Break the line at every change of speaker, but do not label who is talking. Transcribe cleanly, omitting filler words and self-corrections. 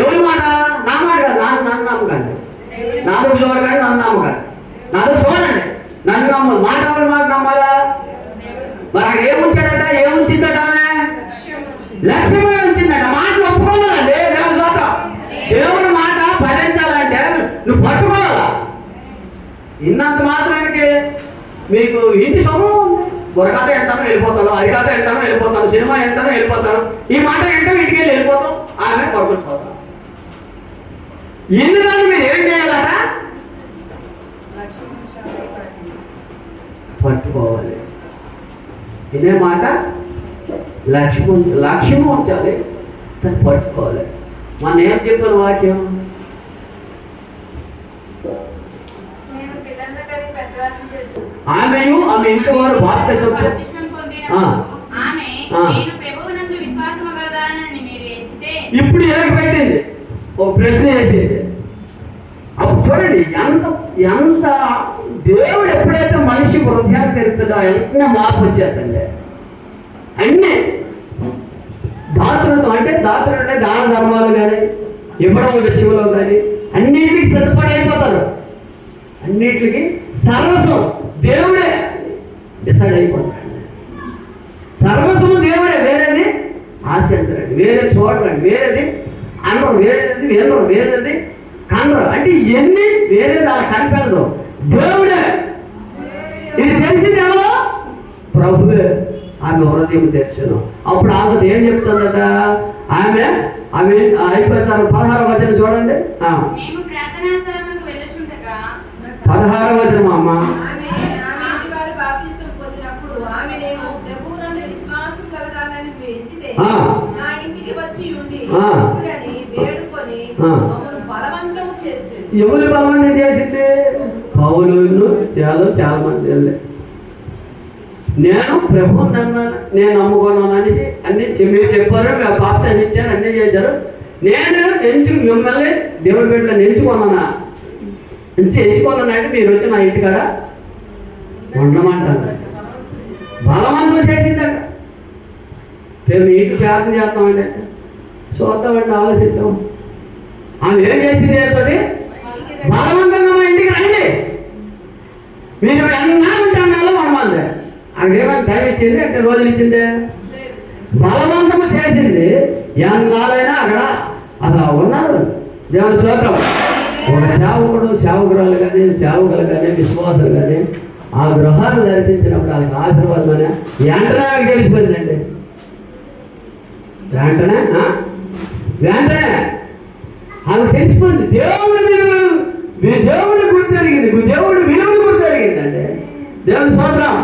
ఎవరి మాట? నా మాట కాదు, నన్ను నమ్మకండి. నాలుగు చూడకండి, నన్ను నమ్మకండి. నాలుగు చూడండి, నన్ను నమ్మ. మాట ఎవరి మాట నమ్మాలా? మరి అక్కడ ఏముంచాడట? ఏముంచిందట? ఆమె లక్ష్యమే ఉంచిందట. మాటలు ఒప్పుకోవాలండి. దేవుని చోట దేవుని మాట ఫలించాలంటే నువ్వు పట్టుకోవాలా. ఇన్నంత మాత్రానికి మీకు ఇంటి సమూహం ఉంది. బుర్రకథ ఎంటాను వెళ్ళిపోతాను, అరికథ ఎంటాను వెళ్ళిపోతాను, సినిమా ఎంటాను వెళ్ళిపోతాను, ఈ మాట ఎంటాను ఇంటికి వెళ్ళి వెళ్ళిపోతాం, ఆమె పడుకుంటుపోతాం. ఇన్ని దాన్ని మీరు ఏం చేయాలట? పట్టుకోవాలి. ఇదే మాట లక్ష్యము ఉంచాలి, దాన్ని పట్టుకోవాలి. మన ఏం చెప్పారు వాక్యం? ఆమెయు ఆమె ఇంటి వారు బాప్తిసం ఇప్పుడు పెట్టింది ఒక ప్రశ్న వేసింది. అప్పుడు చూడండి ఎంత దేవుడు ఎప్పుడైతే మనిషి హృదయాన్ని తెరుతుందో ఎంత మార్పు వచ్చేస్తండి. అన్నీ దాతృత్వం అంటే దాన ధర్మాలు కానీ ఇవ్వడం విషయంలో కానీ అన్నిటికీ సిద్ధపడి అయిపోతారు. అన్నిటికీ సర్వస్వం దేవుడే డిసైడ్ అయిపోతాడు. సర్వస్వం దేవుడే. వేరేది ఆశించరండి, వేరే చూడరండి, వేరేది అనరు, వేరేది వేరు, వేరేది కనరు. అంటే ఇవన్నీ వేరేది అలా కనిపెడదు. దేవుడే. ఇది తెలిసింది ఎవరో? ప్రభువే. ఆమె హృదయం తెచ్చాను. అప్పుడు ఆమె ఏం చెప్తుందట? ఆమె అయిపోతారు. 16వ వచనం చూడండి. 16వ వచనం అమ్మ. ఎవరు బలవంతం చేసింది? పౌలును చాలా మంది వెళ్ళే. నేను ప్రభువు నమ్మాను, నేను నమ్ముకున్నాను అనేసి అన్ని మీరు చెప్పారు, పాప అని ఇచ్చారు, అన్నీ చేశారు. నేను మిమ్మల్ని దేవుడి బిడ్డలను ఎంచుకున్నానా? ఎంచుకున్నానంటే మీరు వచ్చి నా ఇంటికాడ ఉండమంటారు. బలవంతం చేసిందట. మీ ఇంటికి ప్రార్థన చేస్తామంటే చూద్దామంటే ఆలోచిద్దాం. ఆమె ఏం చేసింది? తోటి బలవంతంగా మా ఇంటికి రండి, మీరు ఎన్నా ఉంటాలో మనమంది. అక్కడ ఏమైనా టైం ఇచ్చింది అంటే రోజులు ఇచ్చింది? బలవంతము చేసింది. ఎన్నాళ్ళైనా అక్కడ అలా ఉన్నారు. దేవుని స్తోత్రం. ఒక సేవకురాలు కానీ సేవకులు కానీ విశ్వాసులు కానీ ఆ గృహాలు దర్శించినప్పుడు వాళ్ళకి ఆశీర్వాదం వెంటనే తెలిసిపోయిందండి. వెంటనే ఆమె తెలిసిపోయింది. దేవుడి గుర్తు జరిగింది, దేవుడి విలువలు గుర్తు జరిగిందండి. దేవుని స్తోత్రం.